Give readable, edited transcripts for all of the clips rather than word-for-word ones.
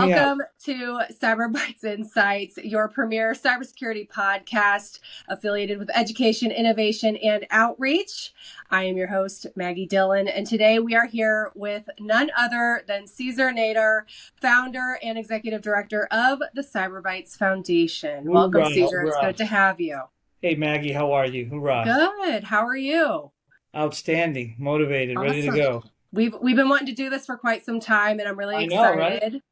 me out. Welcome to Cyber Bytes Insights, your premier cybersecurity podcast affiliated with education, innovation, and outreach. I am your host, Maggie Dillon, and today we are here with none other than Cesar Nader, founder and executive director of the Cyber Bytes Foundation. Welcome, Hoorah, Cesar. It's hoorah. good to have you. Hey, Maggie, how are you? Hoorah. Good. How are you? Outstanding, motivated, ready to Awesome. go. We've been wanting to do this for quite some time, and I'm really I know, right? excited.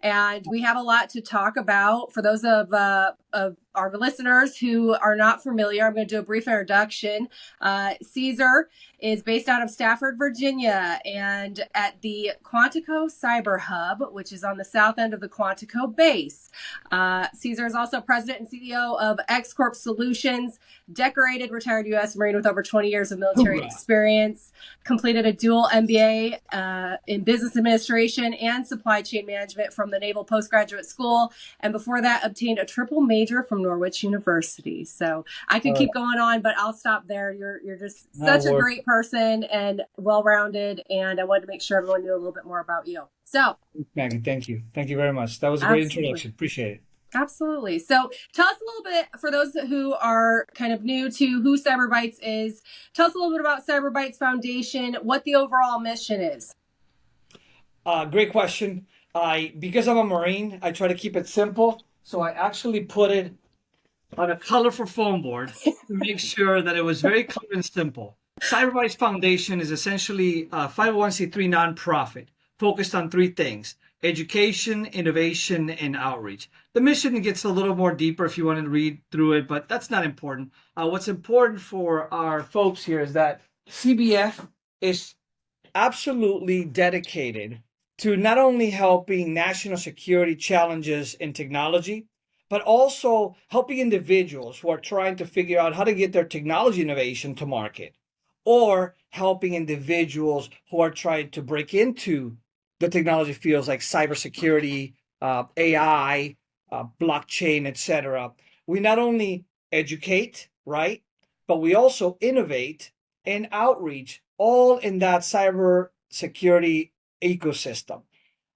And we have a lot to talk about. For those of our listeners who are not familiar, I'm going to do a brief introduction. Cesar is based out of Stafford, Virginia, and at the Quantico Cyber Hub, which is on the south end of the Quantico base. Cesar is also president and CEO of X Corp Solutions, decorated retired U.S. Marine with over 20 years of military Hoorah. experience, completed a dual MBA in business administration and supply chain management from the Naval Postgraduate School, and before that obtained a triple major from Norwich University. So I could All right. keep going on, but I'll stop there. You're just That'll such a work. great person and well-rounded, and I wanted to make sure everyone knew a little bit more about you. So Maggie, thank you. Thank you very much. That was a great absolutely. introduction. Appreciate it. Absolutely. So tell us a little bit, for those who are kind of new to who Cyber Bytes is, tell us a little bit about Cyber Bytes Foundation, what the overall mission is. Great question. Because I'm a Marine, I try to keep it simple. So I actually put it on a colorful foam board to make sure that it was very clear and simple. Cyber Bytes Foundation is essentially a 501c3 nonprofit focused on three things: education, innovation, and outreach. The mission gets a little more deeper if you want to read through it, but that's not important. What's important for our folks here is that CBF is absolutely dedicated to not only helping national security challenges in technology, but also helping individuals who are trying to figure out how to get their technology innovation to market, or helping individuals who are trying to break into the technology fields like cybersecurity, AI, blockchain, etc. We not only educate, right, but we also innovate and outreach, all in that cybersecurity ecosystem.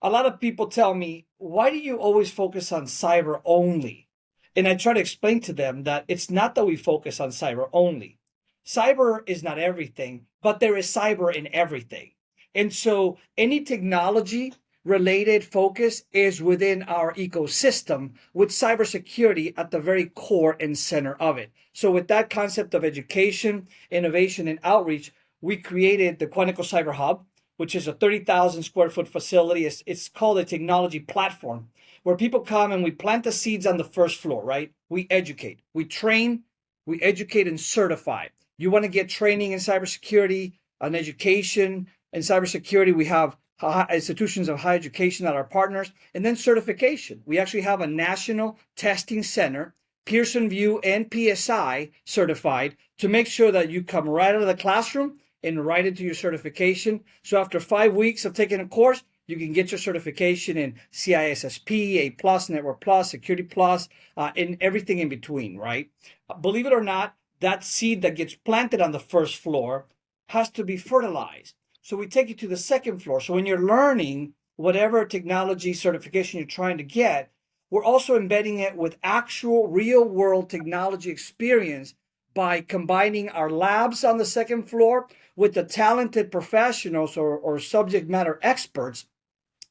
A lot of people tell me, why do you always focus on cyber only? And I try to explain to them that it's not that we focus on cyber only. Cyber is not everything, but there is cyber in everything. And so any technology related focus is within our ecosystem, with cybersecurity at the very core and center of it. So with that concept of education, innovation, and outreach, we created the Quantico Cyber Hub, which is a 30,000 square foot facility. It's called a technology platform, where people come and we plant the seeds on the first floor, right? We educate, we train, we educate and certify. You want to get training in cybersecurity, an education in cybersecurity, we have institutions of higher education that are partners, and then certification. We actually have a national testing center, Pearson VUE and PSI certified, to make sure that you come right out of the classroom and right into your certification. So after 5 weeks of taking a course, you can get your certification in CISSP, A+, Network Plus, Security Plus, and everything in between, right? Believe it or not, that seed that gets planted on the first floor has to be fertilized. So we take you to the second floor. So when you're learning whatever technology certification you're trying to get, we're also embedding it with actual real world technology experience by combining our labs on the second floor with the talented professionals or subject matter experts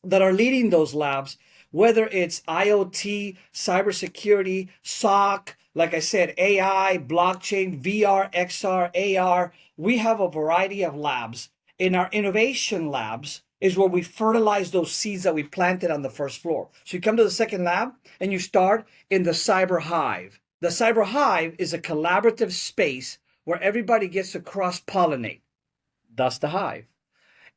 that are leading those labs, whether it's IoT, cybersecurity, SOC, like I said, AI, blockchain, VR, XR, AR. We have a variety of labs. In our innovation labs is where we fertilize those seeds that we planted on the first floor. So you come to the second lab and you start in the Cyber Hive. The Cyber Hive is a collaborative space where everybody gets to cross-pollinate. That's the hive.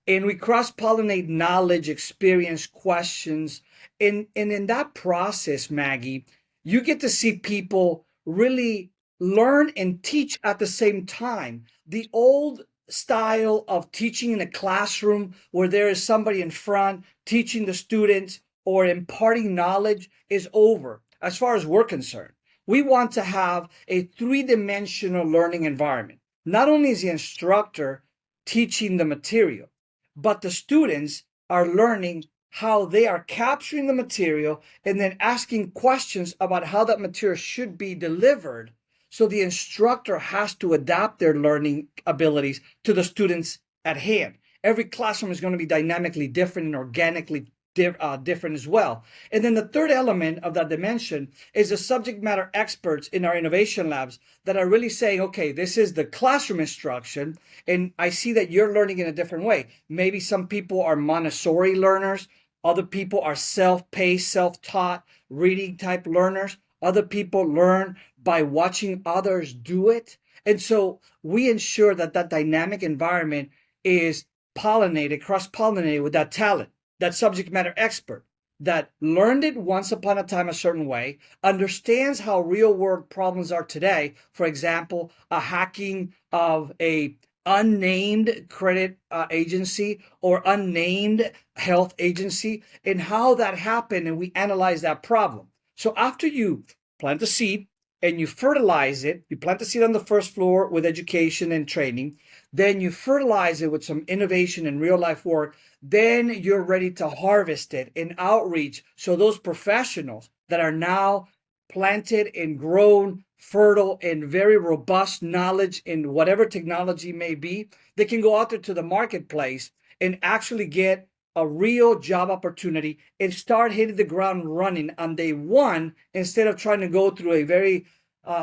And we cross-pollinate knowledge, experience, questions. And in that process, Maggie, you get to see people really learn and teach at the same time. The old style of teaching in a classroom where there is somebody in front teaching the students or imparting knowledge is over as far as we're concerned. We want to have a three-dimensional learning environment. Not only is the instructor teaching the material, but the students are learning how they are capturing the material and then asking questions about how that material should be delivered. So the instructor has to adapt their learning abilities to the students at hand. Every classroom is going to be dynamically different and organically different as well. And then the third element of that dimension is the subject matter experts in our innovation labs that are really saying, okay, this is the classroom instruction, and I see that you're learning in a different way. Maybe some people are Montessori learners. Other people are self-paced, self-taught, reading type learners. Other people learn by watching others do it. And so we ensure that that dynamic environment is pollinated, cross-pollinated with that talent, that subject matter expert that learned it once upon a time a certain way, understands how real world problems are today. For example, a hacking of a unnamed credit agency or unnamed health agency, and how that happened, and we analyze that problem. So after you plant the seed and you fertilize it, you plant the seed on the first floor with education and training, then you fertilize it with some innovation and real life work, then you're ready to harvest it in outreach. So those professionals that are now planted and grown fertile and very robust knowledge in whatever technology may be, they can go out there to the marketplace and actually get a real job opportunity and start hitting the ground running on day one, instead of trying to go through a very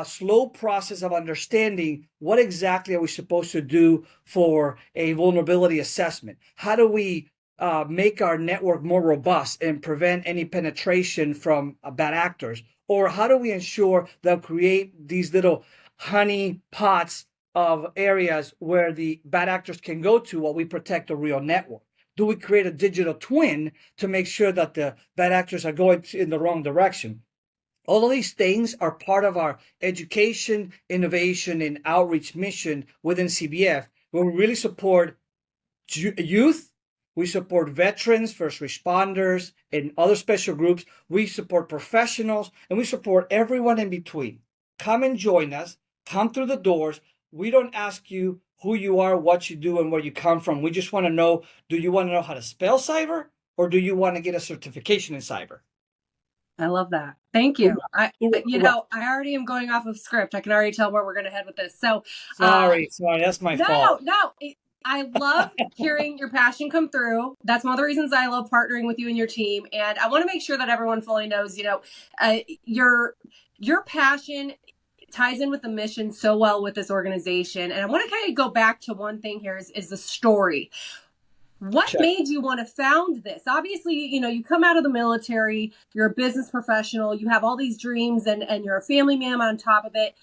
slow process of understanding what exactly are we supposed to do for a vulnerability assessment. How do we make our network more robust and prevent any penetration from bad actors? Or how do we ensure they'll create these little honey pots of areas where the bad actors can go to while we protect a real network? Do we create a digital twin to make sure that the bad actors are going in the wrong direction? All of these things are part of our education, innovation, and outreach mission within CBF, where we really support youth. We support veterans, first responders, and other special groups. We support professionals, and we support everyone in between. Come and join us. Come through the doors. We don't ask you who you are, what you do, and where you come from. We just want to know, do you want to know how to spell cyber, or do you want to get a certification in cyber? I love that. Thank you. I already am going off of script. I can already tell where we're going to head with this. So, sorry, that's my fault. No. I love hearing your passion come through. That's one of the reasons I love partnering with you and your team. And I want to make sure that everyone fully knows, your passion ties in with the mission so well with this organization. And I want to kind of go back to one thing here is the story. What made you want to found this? Obviously, you come out of the military, you're a business professional, you have all these dreams, and you're a family man on top of it.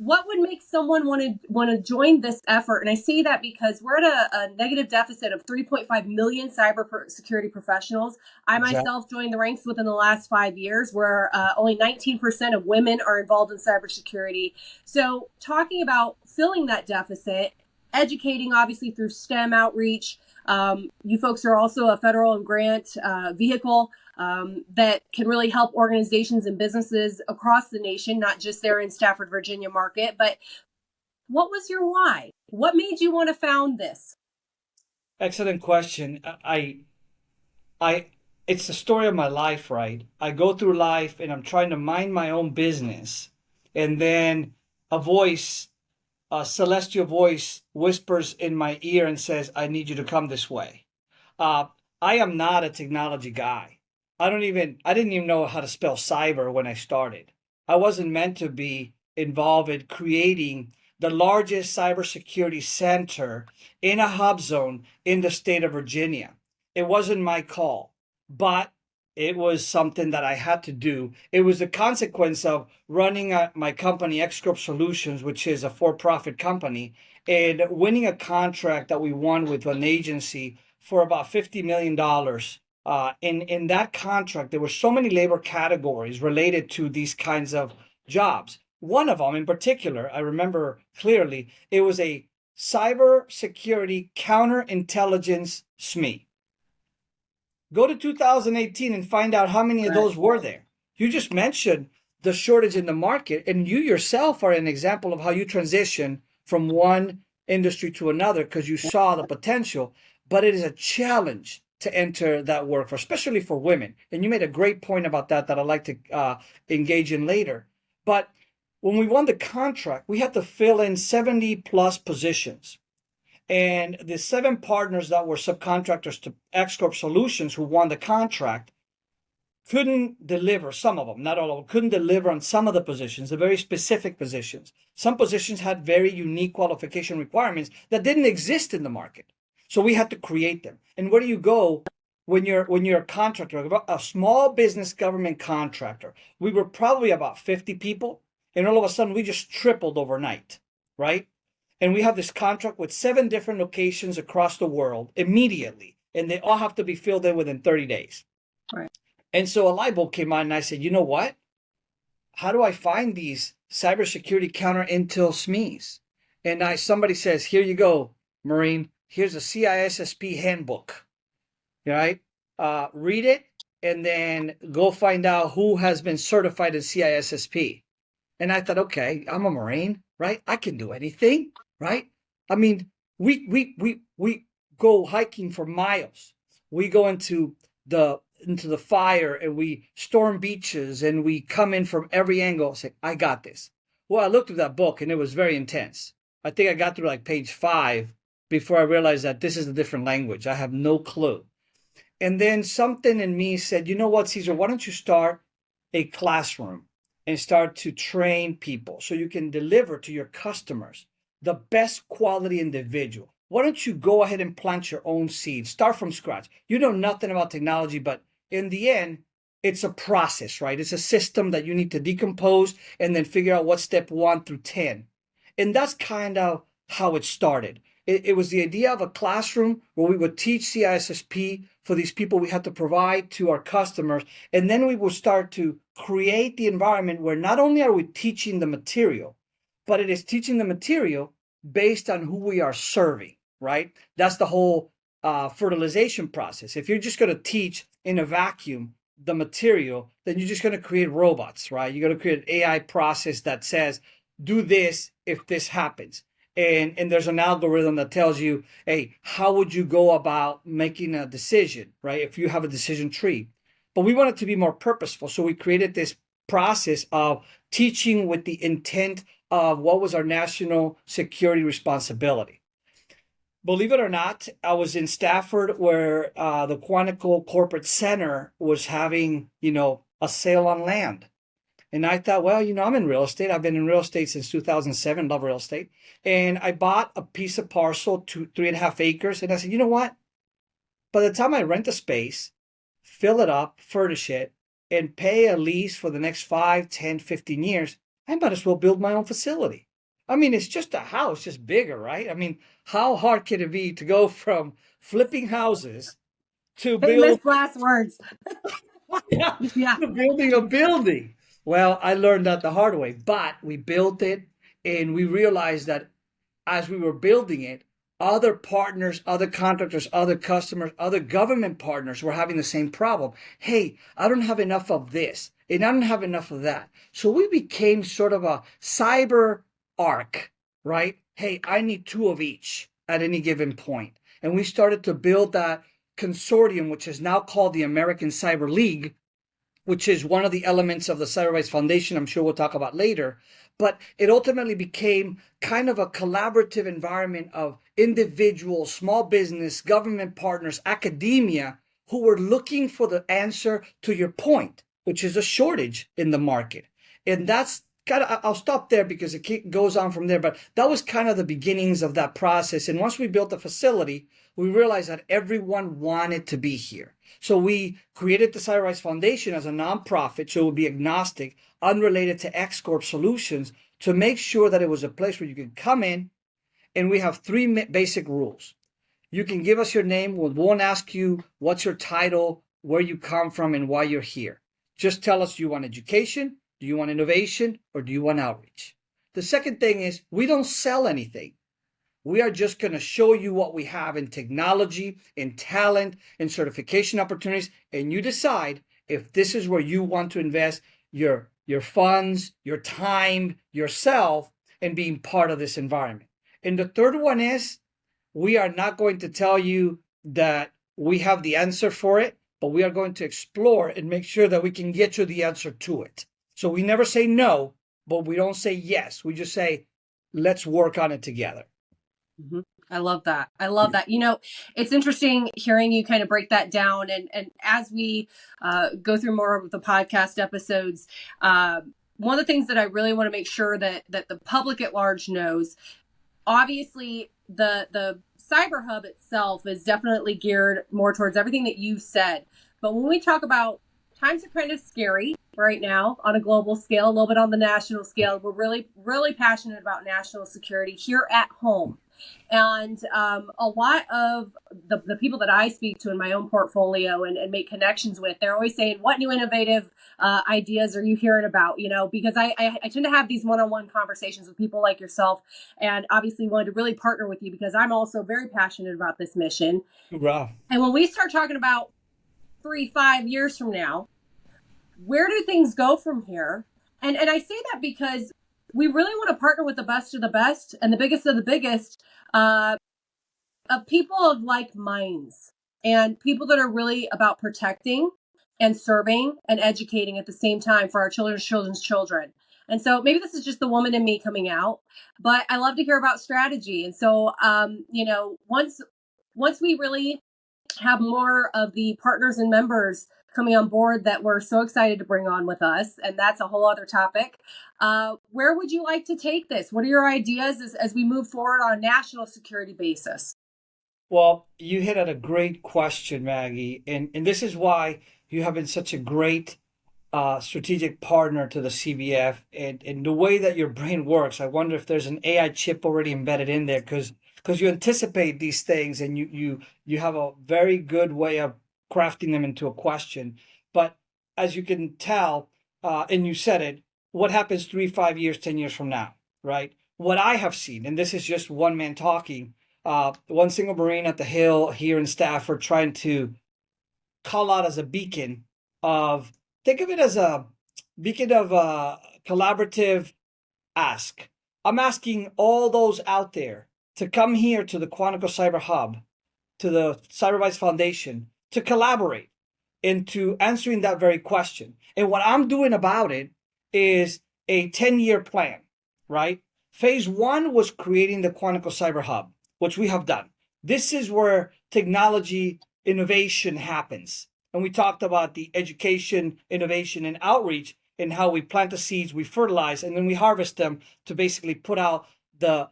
What would make someone want to join this effort? And I say that because we're at a negative deficit of 3.5 million cybersecurity professionals. I myself joined the ranks within the last 5 years, where only 19% of women are involved in cybersecurity. So talking about filling that deficit, educating obviously through STEM outreach. You folks are also a federal and grant vehicle that can really help organizations and businesses across the nation, not just there in Stafford, Virginia market. But what was your why? What made you want to found this? Excellent question. It's the story of my life, right? I go through life and I'm trying to mind my own business, and then a celestial voice whispers in my ear and says, I need you to come this way. I am not a technology guy. I didn't even know how to spell cyber when I started. I wasn't meant to be involved in creating the largest cybersecurity center in a hub zone in the state of Virginia. It wasn't my call, but it was something that I had to do. It was the consequence of running my company, X Corp Solutions, which is a for-profit company, and winning a contract that we won with an agency for about $50 million. In that contract, there were so many labor categories related to these kinds of jobs. One of them in particular, I remember clearly, it was a cybersecurity counterintelligence SME. Go to 2018 and find out how many of those were there. You just mentioned the shortage in the market, and you yourself are an example of how you transition from one industry to another because you saw the potential. But it is a challenge to enter that workforce, especially for women. And you made a great point about that I'd like to engage in later. But when we won the contract, we had to fill in 70 plus positions. And the 7 partners that were subcontractors to X Corp Solutions who won the contract couldn't deliver, some of them, not all of them, couldn't deliver on some of the positions, the very specific positions. Some positions had very unique qualification requirements that didn't exist in the market. So we had to create them. And where do you go when you're a contractor, a small business government contractor? We were probably about 50 people, and all of a sudden we just tripled overnight, right? And we have this contract with 7 different locations across the world immediately, and they all have to be filled in within 30 days. Right. And so a light bulb came on, and I said, you know what? How do I find these cybersecurity counter intel SMEs? And somebody says, here you go, Marine. Here's a CISSP handbook. Right? Read it, and then go find out who has been certified in CISSP. And I thought, okay, I'm a Marine, right? I can do anything, right? I mean, we go hiking for miles. We go into the fire, and we storm beaches, and we come in from every angle. Say, I got this. Well, I looked through that book, and it was very intense. I think I got through like page 5 before I realized that this is a different language. I have no clue. And then something in me said, you know what, Cesar, why don't you start a classroom and start to train people so you can deliver to your customers the best quality individual? Why don't you go ahead and plant your own seed? Start from scratch. You know nothing about technology, but in the end, it's a process, right? It's a system that you need to decompose and then figure out what step 1 through 10. And that's kind of how it started. It was the idea of a classroom where we would teach CISSP for these people we had to provide to our customers. And then we would start to create the environment where not only are we teaching the material, but it is teaching the material based on who we are serving, right? That's the whole fertilization process. If you're just going to teach in a vacuum the material, then you're just going to create robots, right? You're going to create an AI process that says, do this if this happens. And there's an algorithm that tells you, hey, how would you go about making a decision, right? If you have a decision tree. But we want it to be more purposeful. So we created this process of teaching with the intent of what was our national security responsibility. Believe it or not, I was in Stafford where the Quantico Corporate Center was having, a sale on land. And I thought, well, I'm in real estate. I've been in real estate since 2007, love real estate. And I bought a piece of parcel, 3.5 acres. And I said, you know what? By the time I rent a space, fill it up, furnish it, and pay a lease for the next 5, 10, 15 years, I might as well build my own facility. I mean, it's just a house, just bigger, right? I mean, how hard can it be to go from flipping houses to Famous last words. yeah, to building a building? Well, I learned that the hard way, but we built it, and we realized that as we were building it, other partners, other contractors, other customers, other government partners were having the same problem. Hey, I don't have enough of this, and I don't have enough of that. So we became sort of a cyber arc, right? Hey, I need 2 of each at any given point. And we started to build that consortium, which is now called the American Cyber League, which is one of the elements of the Cyber Bytes Foundation, I'm sure we'll talk about later. But it ultimately became kind of a collaborative environment of individuals, small business, government partners, academia, who were looking for the answer to your point, which is a shortage in the market. And that's I'll stop there because it goes on from there. But that was kind of the beginnings of that process. And once we built the facility, we realized that everyone wanted to be here. So we created the Cyber Bytes Foundation as a nonprofit, so it would be agnostic, unrelated to X Corp Solutions, to make sure that it was a place where you could come in. And we have 3 basic rules. You can give us your name. We won't ask you what's your title, where you come from, and why you're here. Just tell us, do you want education, do you want innovation, or do you want outreach? The second thing is we don't sell anything. We are just going to show you what we have in technology, in talent, in certification opportunities, and you decide if this is where you want to invest your funds, your time, yourself, and being part of this environment. And the third one is we are not going to tell you that we have the answer for it, but we are going to explore and make sure that we can get you the answer to it. So we never say no, but we don't say yes. We just say, let's work on it together. Mm-hmm. I love that. I love that. It's interesting hearing you kind of break that down. And as we go through more of the podcast episodes, one of the things that I really want to make sure that the public at large knows, obviously the Cyber Hub itself is definitely geared more towards everything that you've said. But when we talk about times are kind of scary right now on a global scale, a little bit on the national scale, we're really, really passionate about national security here at home. And a lot of the people that I speak to in my own portfolio and make connections with, they're always saying, what new innovative ideas are you hearing about? Because I tend to have these one-on-one conversations with people like yourself, and obviously wanted to really partner with you because I'm also very passionate about this mission. Wow. And when we start talking about 3-5 years from now, where do things go from here? And I say that because we really want to partner with the best of the best and the biggest of the biggest of people of like minds and people that are really about protecting and serving and educating at the same time for our children's children. And so maybe this is just the woman in me coming out, but I love to hear about strategy. And so, once we really have more of the partners and members coming on board that we're so excited to bring on with us, and that's a whole other topic. Where would you like to take this? What are your ideas as we move forward on a national security basis? Well, you hit at a great question, Maggie, and this is why you have been such a great strategic partner to the CBF, and the way that your brain works. I wonder if there's an AI chip already embedded in there because you anticipate these things and you have a very good way of crafting them into a question. But as you can tell, and you said it, what happens 3, 5 years, 10 years from now, right? What I have seen, and this is just one man talking, one single Marine at the Hill here in Stafford trying to call out as a beacon of, think of it as a beacon of a collaborative ask. I'm asking all those out there to come here to the Quantico Cyber Hub, to the Cyber Bytes Foundation, to collaborate into answering that very question. And what I'm doing about it is a 10-year plan, right? Phase 1 was creating the Quantico Cyber Hub, which we have done. This is where technology innovation happens. And we talked about the education, innovation, and outreach, and how we plant the seeds, we fertilize, and then we harvest them to basically put out the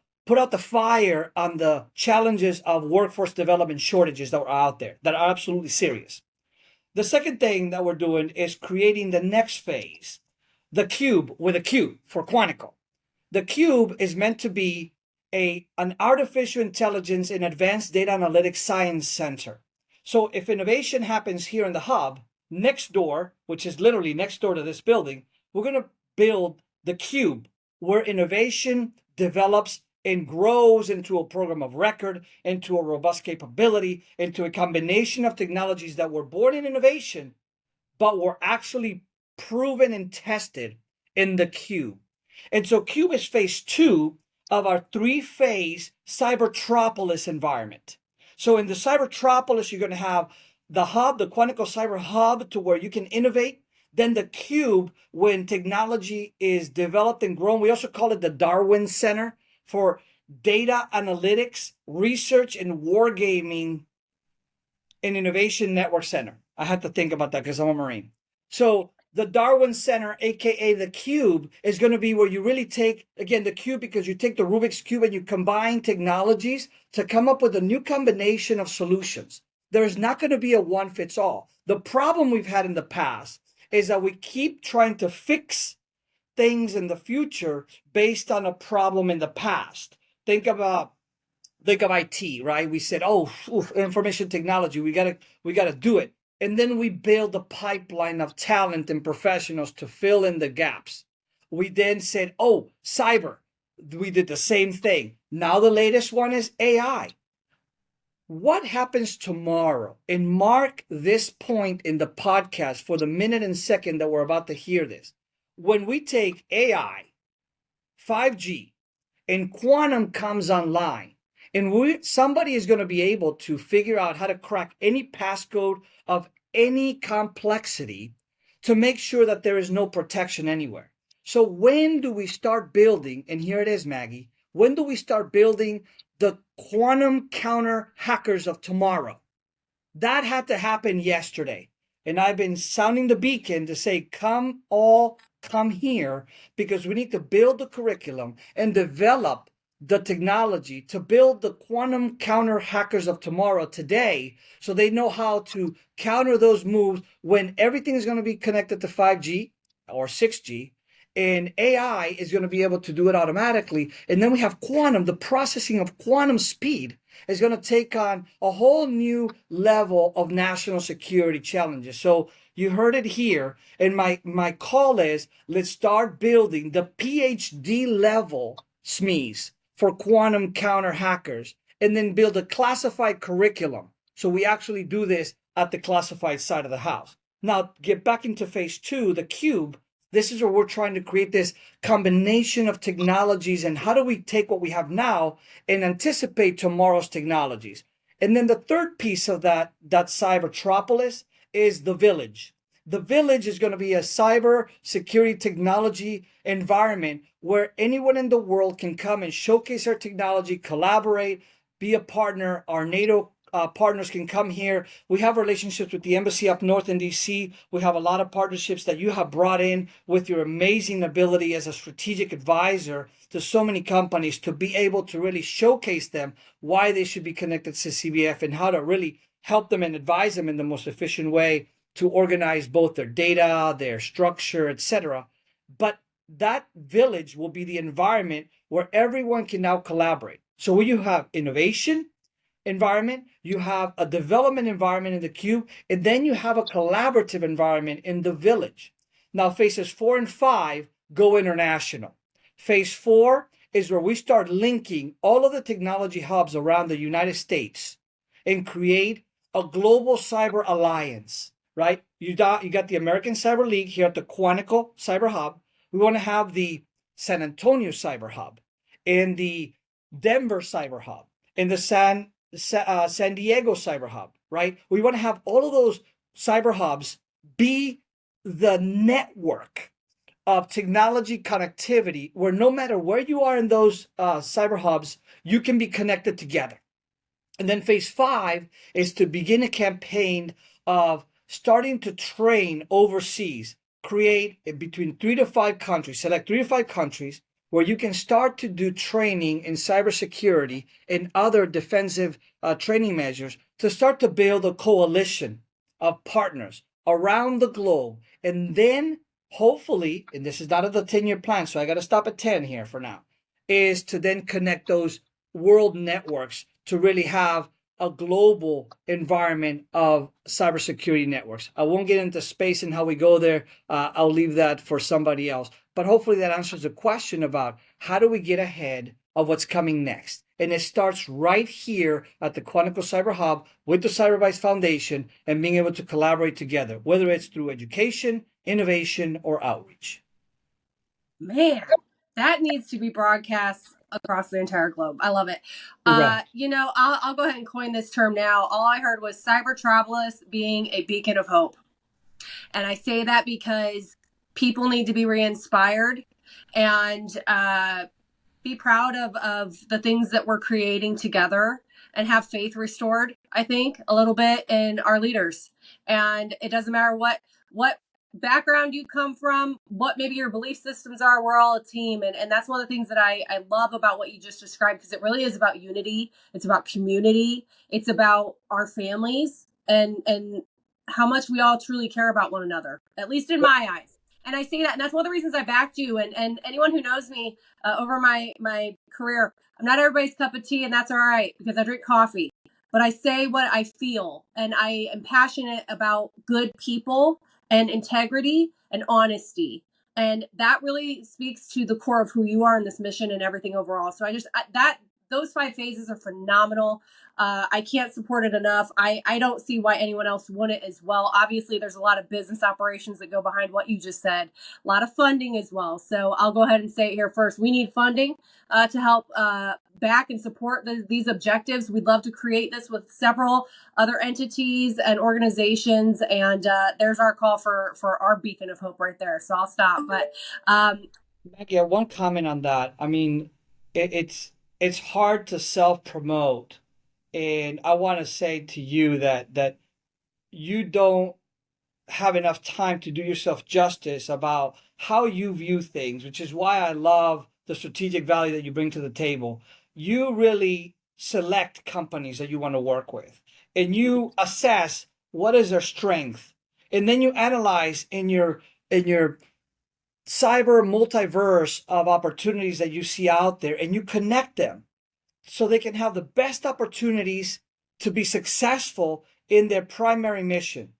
fire on the challenges of workforce development shortages that are out there that are absolutely serious. The second thing that we're doing is creating the next phase, the cube with a Q for Quantico. The cube is meant to be an artificial intelligence and advanced data analytics science center. So if innovation happens here in the hub, next door, which is literally next door to this building, we're going to build the cube where innovation develops and grows into a program of record, into a robust capability, into a combination of technologies that were born in innovation, but were actually proven and tested in the cube. And so cube is phase 2 of our 3-phase Cybertropolis environment. So in the Cybertropolis, you're going to have the hub, the Quantico Cyber Hub, to where you can innovate. Then the cube, when technology is developed and grown, we also call it the Darwin Center for data analytics, research, and wargaming and innovation network center. I had to think about that because I'm a Marine. So the Darwin Center, aka the cube, is going to be where you really take, again, the cube, because you take the Rubik's Cube and you combine technologies to come up with a new combination of solutions. There is not going to be a one fits all. The problem we've had in the past is that we keep trying to fix things in the future based on a problem in the past. Think of IT, right? We said, information technology, we gotta do it. And then we build a pipeline of talent and professionals to fill in the gaps. We then said, cyber. We did the same thing. Now the latest one is AI. What happens tomorrow? And mark this point in the podcast for the minute and second that we're about to hear this. When we take AI, 5G, and quantum comes online, And somebody is going to be able to figure out how to crack any passcode of any complexity to make sure that there is no protection anywhere. So when do we start building, and here it is, Maggie, when do we start building the quantum counter hackers of tomorrow? That had to happen yesterday. And I've been sounding the beacon to say, come here, because we need to build the curriculum and develop the technology to build the quantum counter hackers of tomorrow today, so they know how to counter those moves when everything is going to be connected to 5G or 6G, and AI is going to be able to do it automatically. And then we have quantum, the processing of quantum speed is going to take on a whole new level of national security challenges. So you heard it here. And my call is, let's start building the PhD level SMEs for quantum counter hackers, and then build a classified curriculum. So we actually do this at the classified side of the house. Now, get back into phase two, the cube. This is where we're trying to create this combination of technologies, and how do we take what we have now and anticipate tomorrow's technologies. And then the third piece of that cybertropolis is the village. The village is going to be a cyber security technology environment where anyone in the world can come and showcase our technology, collaborate, be a partner. Our NATO partners can come here. We have relationships with the embassy up north in DC. We have a lot of partnerships that you have brought in with your amazing ability as a strategic advisor to so many companies, to be able to really showcase them why they should be connected to CBF and how to really help them and advise them in the most efficient way to organize both their data, their structure, etc. But that village will be the environment where everyone can now collaborate. So when you have innovation environment, you have a development environment in the cube, and then you have a collaborative environment in the village. Now, phases 4 and 5 go international. Phase 4 is where we start linking all of the technology hubs around the United States and create a global cyber alliance, right? You got the American Cyber League here at the Quantico Cyber Hub. We want to have the San Antonio Cyber Hub and the Denver Cyber Hub and the San Diego Cyber Hub, right? We want to have all of those cyber hubs be the network of technology connectivity where no matter where you are in those cyber hubs, you can be connected together. And then phase 5 is to begin a campaign of starting to train overseas, create between 3 to 5 countries, select 3 to 5 countries where you can start to do training in cybersecurity and other defensive training measures to start to build a coalition of partners around the globe. And then hopefully, and this is not of the 10-year plan, so I got to stop at 10 here for now, is to then connect those world networks to really have a global environment of cybersecurity networks. I won't get into space and how we go there. I'll leave that for somebody else. But hopefully that answers the question about how do we get ahead of what's coming next. And it starts right here at the Quantico Cyber Hub with the Cyber Bytes Foundation and being able to collaborate together, whether it's through education, innovation, or outreach. Man, that needs to be broadcast across the entire globe. I love it. I'll go ahead and coin this term now. All I heard was cybertropolis being a beacon of hope. And I say that because people need to be re-inspired and be proud of the things that we're creating together and have faith restored, I think, a little bit in our leaders. And it doesn't matter what background you come from, what maybe your belief systems are, we're all a team. And that's one of the things that I love about what you just described, because it really is about unity. It's about community. It's about our families and how much we all truly care about one another, at least in my eyes. And I say that, and that's one of the reasons I backed you. And anyone who knows me over my career, I'm not everybody's cup of tea, and that's all right, because I drink coffee. But I say what I feel, and I am passionate about good people and integrity and honesty. And that really speaks to the core of who you are in this mission and everything overall. So those 5 phases are phenomenal. I can't support it enough. I don't see why anyone else wouldn't as well. Obviously, there's a lot of business operations that go behind what you just said, a lot of funding as well. So I'll go ahead and say it here first. We need funding to help back and support these objectives. We'd love to create this with several other entities and organizations. And there's our call for our beacon of hope right there. So I'll stop. But Maggie, one comment on that. I mean, it's hard to self-promote, and I want to say to you that you don't have enough time to do yourself justice about how you view things, which is why I love the strategic value that you bring to the table. You really select companies that you want to work with, and you assess what is their strength, and then you analyze in your cyber multiverse of opportunities that you see out there, and you connect them so they can have the best opportunities to be successful in their primary mission.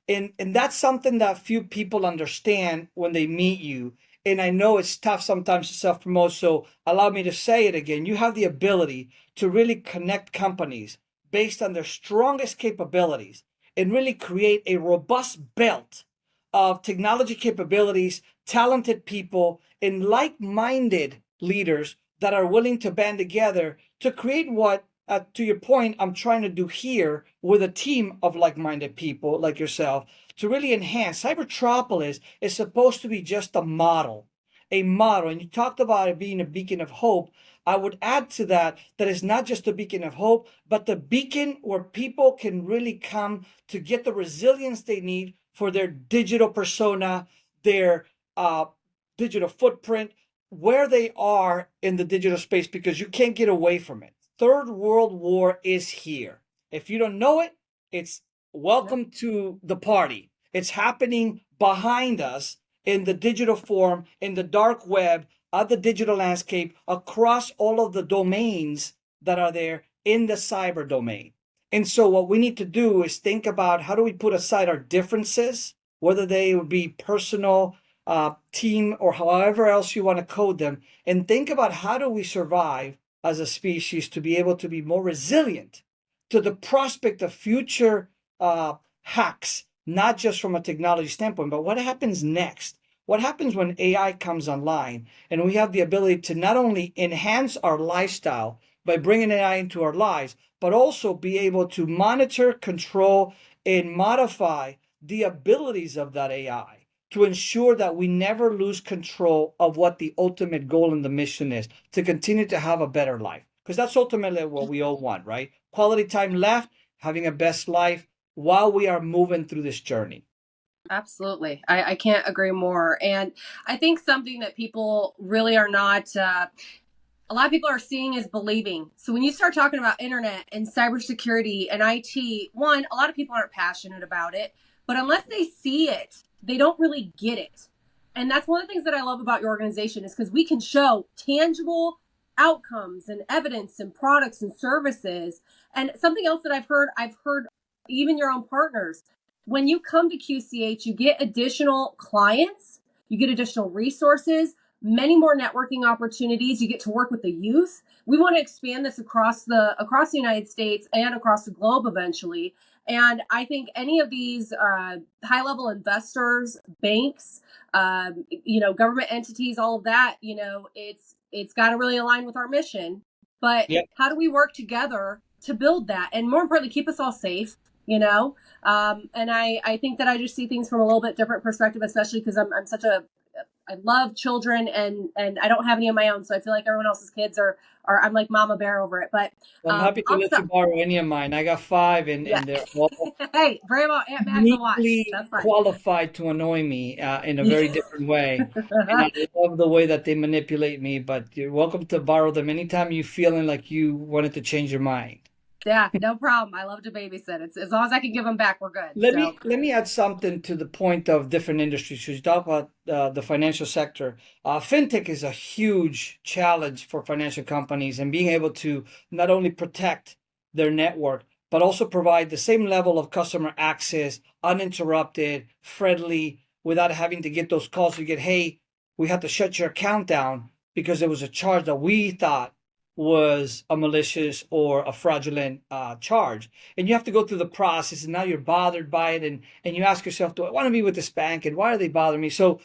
And that's something that few people understand when they meet you. And I know it's tough sometimes to self promote. So allow me to say it again. You have the ability to really connect companies based on their strongest capabilities and really create a robust belt of technology capabilities, talented people, and like minded leaders that are willing to band together to create what, to your point, I'm trying to do here with a team of like minded people like yourself to really enhance. Cybertropolis is supposed to be just a model, a model. And you talked about it being a beacon of hope. I would add to that that it's not just a beacon of hope, but the beacon where people can really come to get the resilience they need for their digital persona, their digital footprint, where they are in the digital space, because you can't get away from it. Third World War is here. If you don't know it, it's welcome to the party. It's happening behind us in the digital form, in the dark web, of the digital landscape, across all of the domains that are there in the cyber domain. And so what we need to do is think about how do we put aside our differences, whether they would be personal, team, or however else you want to code them, and think about how do we survive as a species to be able to be more resilient to the prospect of future hacks, not just from a technology standpoint, but what happens next? What happens when AI comes online and we have the ability to not only enhance our lifestyle by bringing AI into our lives, but also be able to monitor, control, and modify the abilities of that AI to ensure that we never lose control of what the ultimate goal and the mission is, to continue to have a better life. Because that's ultimately what we all want, right? Quality time left, having a best life while we are moving through this journey. Absolutely. I can't agree more. And I think something that people really are not, a lot of people are seeing is believing. So when you start talking about internet and cybersecurity and IT, one, a lot of people aren't passionate about it, but unless they see it, they don't really get it. And that's one of the things that I love about your organization is because we can show tangible outcomes and evidence and products and services. And something else that I've heard even your own partners, when you come to QCH, you get additional clients, you get additional resources, many more networking opportunities. You get to work with the youth. We want to expand this across the United States and across the globe eventually. And I think any of these high level investors, banks, government entities, all of that, it's got to really align with our mission. But Yep. how do we work together to build that, and more importantly, keep us all safe? And I think that I just see things from a little bit different perspective, especially because I love children and I don't have any of my own. So I feel like everyone else's kids are I'm like Mama Bear over it. But I'm happy to let you borrow any of mine. I got five, yeah. and they're all Hey, bring them out. Aunt Max will watch. uniquely That's fine. qualified to annoy me in a very different way. And I love the way that they manipulate me, but you're welcome to borrow them anytime you feeling like you wanted to change your mind. Yeah, no problem. I love to babysit. It's as long as I can give them back, we're good. Let me add something to the point of different industries. So you talk about the financial sector. Fintech is a huge challenge for financial companies, and being able to not only protect their network but also provide the same level of customer access, uninterrupted, friendly, without having to get those calls. You get, hey, we have to shut your account down because there was a charge that we thought was a malicious or a fraudulent charge, and you have to go through the process, and now you're bothered by it, and you ask yourself, do I want to be with this bank, and why are they bothering me? So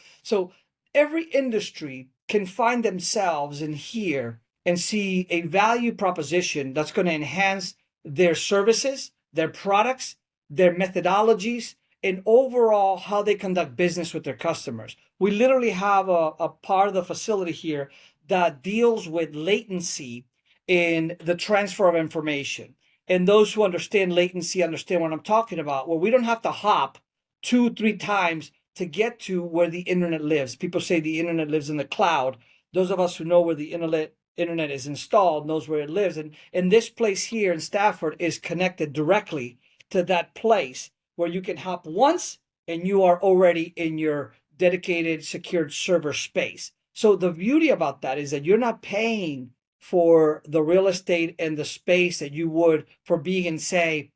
every industry can find themselves in here and see a value proposition that's going to enhance their services, their products, their methodologies, and overall how they conduct business with their customers. We literally have a part of the facility here that deals with latency in the transfer of information. And those who understand latency understand what I'm talking about, where we don't have to hop 2-3 times to get to where the internet lives. People say the internet lives in the cloud. Those of us who know where the internet is installed knows where it lives. And this place here in Stafford is connected directly to that place where you can hop once and you are already in your dedicated secured server space. So the beauty about that is that you're not paying for the real estate and the space that you would for being in, say,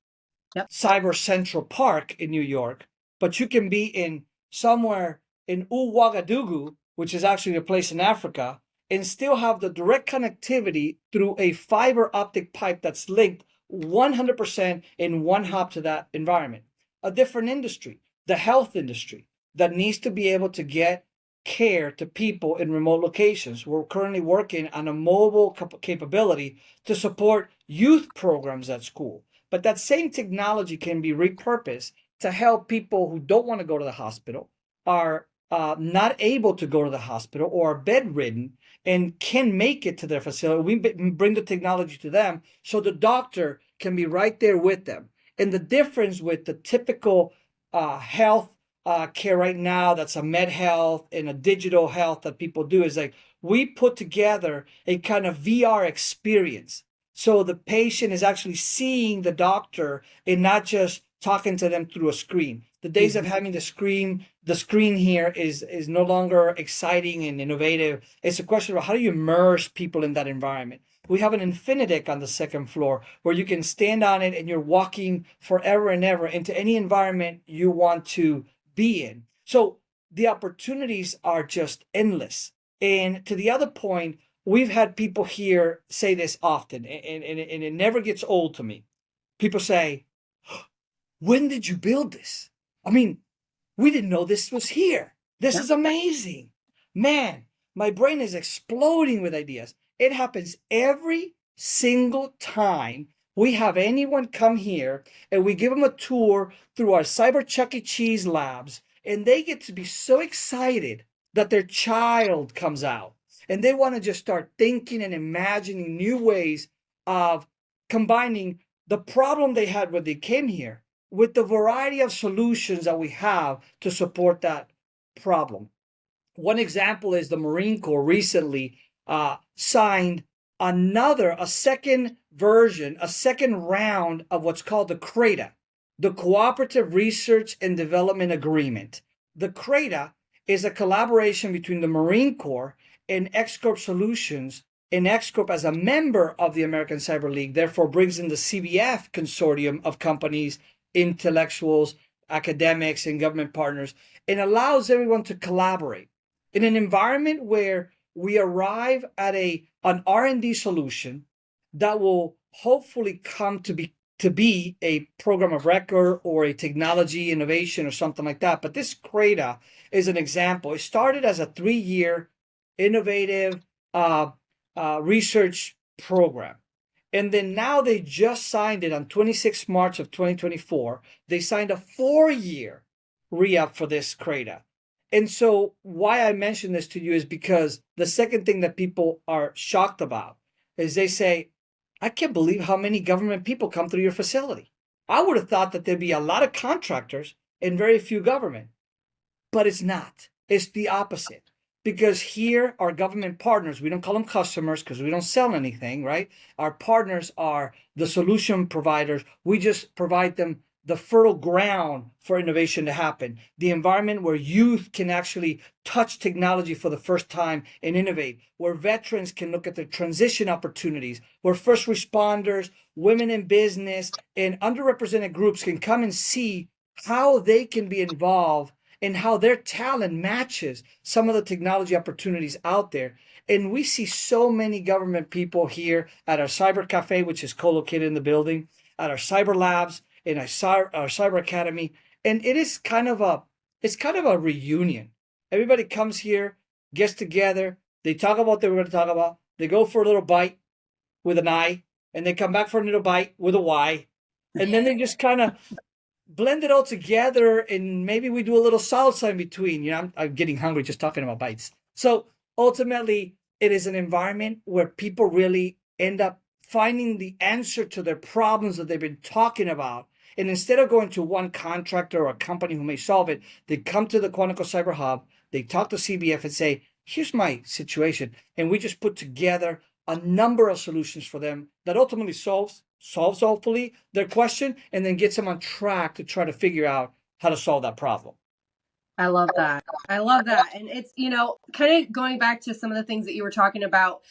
Cyber Central Park in New York, but you can be in somewhere in Ouagadougou, which is actually a place in Africa, and still have the direct connectivity through a fiber optic pipe that's linked 100% in one hop to that environment. A different industry, the health industry, that needs to be able to get care to people in remote locations. We're currently working on a mobile capability to support youth programs at school. But that same technology can be repurposed to help people who don't want to go to the hospital, are not able to go to the hospital, or are bedridden and can make it to their facility. We bring the technology to them so the doctor can be right there with them. And the difference with the typical health care right now, that's a med health and a digital health that people do, is like we put together a kind of VR experience. So the patient is actually seeing the doctor and not just talking to them through a screen. The days of having the screen here is no longer exciting and innovative. It's a question of how do you immerse people in that environment. We have an Infinideck on the second floor where you can stand on it and you're walking forever and ever into any environment you want to be in. So the opportunities are just endless. And to the other point, we've had people here say this often, and it never gets old to me. People say, when did you build this? I mean, we didn't know this was here. This is amazing. Man, my brain is exploding with ideas. It happens every single time we have anyone come here and we give them a tour through our Cyber Chuck E. Cheese labs, and they get to be so excited that their child comes out and they want to just start thinking and imagining new ways of combining the problem they had when they came here with the variety of solutions that we have to support that problem. One example is the Marine Corps recently signed a second version, a second round of what's called the CRADA, the Cooperative Research and Development Agreement. The CRADA is a collaboration between the Marine Corps and X-Corp Solutions, and X-Corp as a member of the American Cyber League, therefore brings in the CBF consortium of companies, intellectuals, academics, and government partners, and allows everyone to collaborate in an environment where we arrive at an R&D solution that will hopefully come to be a program of record or a technology innovation or something like that. But this CRADA is an example. It started as a 3-year innovative research program. And then now they just signed it on 26 March of 2024. They signed a 4-year re-up for this CRADA. And so why I mention this to you is because the second thing that people are shocked about is they say, I can't believe how many government people come through your facility. I would have thought that there'd be a lot of contractors and very few government, but it's not. It's the opposite. Because here our government partners, we don't call them customers because we don't sell anything, right? Our partners are the solution providers. We just provide them the fertile ground for innovation to happen, the environment where youth can actually touch technology for the first time and innovate, where veterans can look at their transition opportunities, where first responders, women in business, and underrepresented groups can come and see how they can be involved and how their talent matches some of the technology opportunities out there. And we see so many government people here at our Cyber Cafe, which is co-located in the building, at our Cyber Labs, in our Cyber Academy. And it is kind of a reunion. Everybody comes here, gets together, they talk about what they were going to talk about, they go for a little bite with an I, and they come back for a little bite with a Y, and then they just kind of blend it all together, and maybe we do a little salsa in between. I'm getting hungry just talking about bites. So ultimately, it is an environment where people really end up finding the answer to their problems that they've been talking about. And instead of going to one contractor or a company who may solve it, they come to the Quantico Cyber Hub, they talk to CBF and say, here's my situation. And we just put together a number of solutions for them that ultimately solves hopefully their question, and then gets them on track to try to figure out how to solve that problem. I love that. I love that. And it's, kind of going back to some of the things that you were talking about.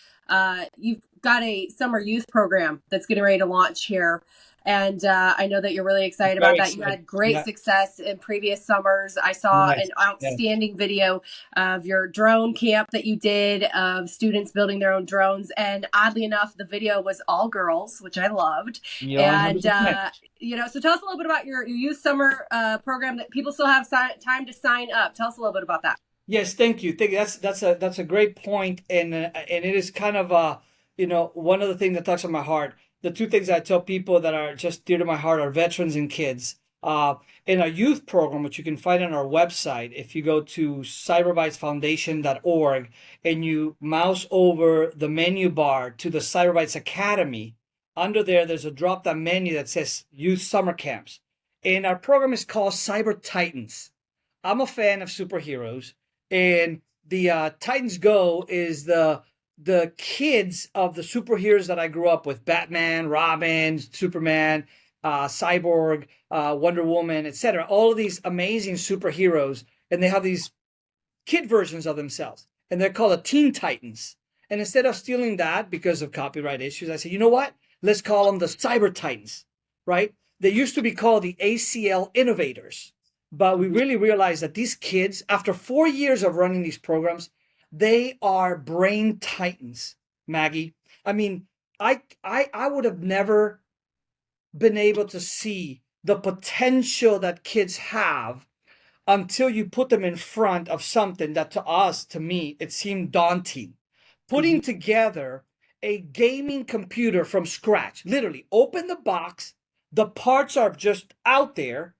You've got a summer youth program that's getting ready to launch here. And I know that you're really excited about that. You had great success in previous summers. I saw an outstanding video of your drone camp that you did of students building their own drones. And oddly enough, the video was all girls, which I loved. And, so tell us a little bit about your youth summer program that people still have time to sign up. Tell us a little bit about that. Yes, thank you. That's a great point, and it is kind of one of the things that touches my heart. The two things I tell people that are just dear to my heart are veterans and kids. In our youth program, which you can find on our website, if you go to cyberbytesfoundation.org and you mouse over the menu bar to the Cyber Bytes Academy, under there's a drop-down menu that says Youth Summer Camps. And our program is called Cyber Titans. I'm a fan of superheroes, and the Titans Go is the kids of the superheroes that I grew up with: Batman, Robin, Superman, Cyborg, Wonder Woman, etc. All of these amazing superheroes, and they have these kid versions of themselves, and they're called the Teen Titans. And instead of stealing that because of copyright issues, I said, you know what? Let's call them the Cyber Titans, right? They used to be called the ACL Innovators, but we really realized that these kids, after 4 years of running these programs, they are brain titans, Maggie. I mean, I would have never been able to see the potential that kids have until you put them in front of something that to me, it seemed daunting. Putting together a gaming computer from scratch, literally open the box, the parts are just out there,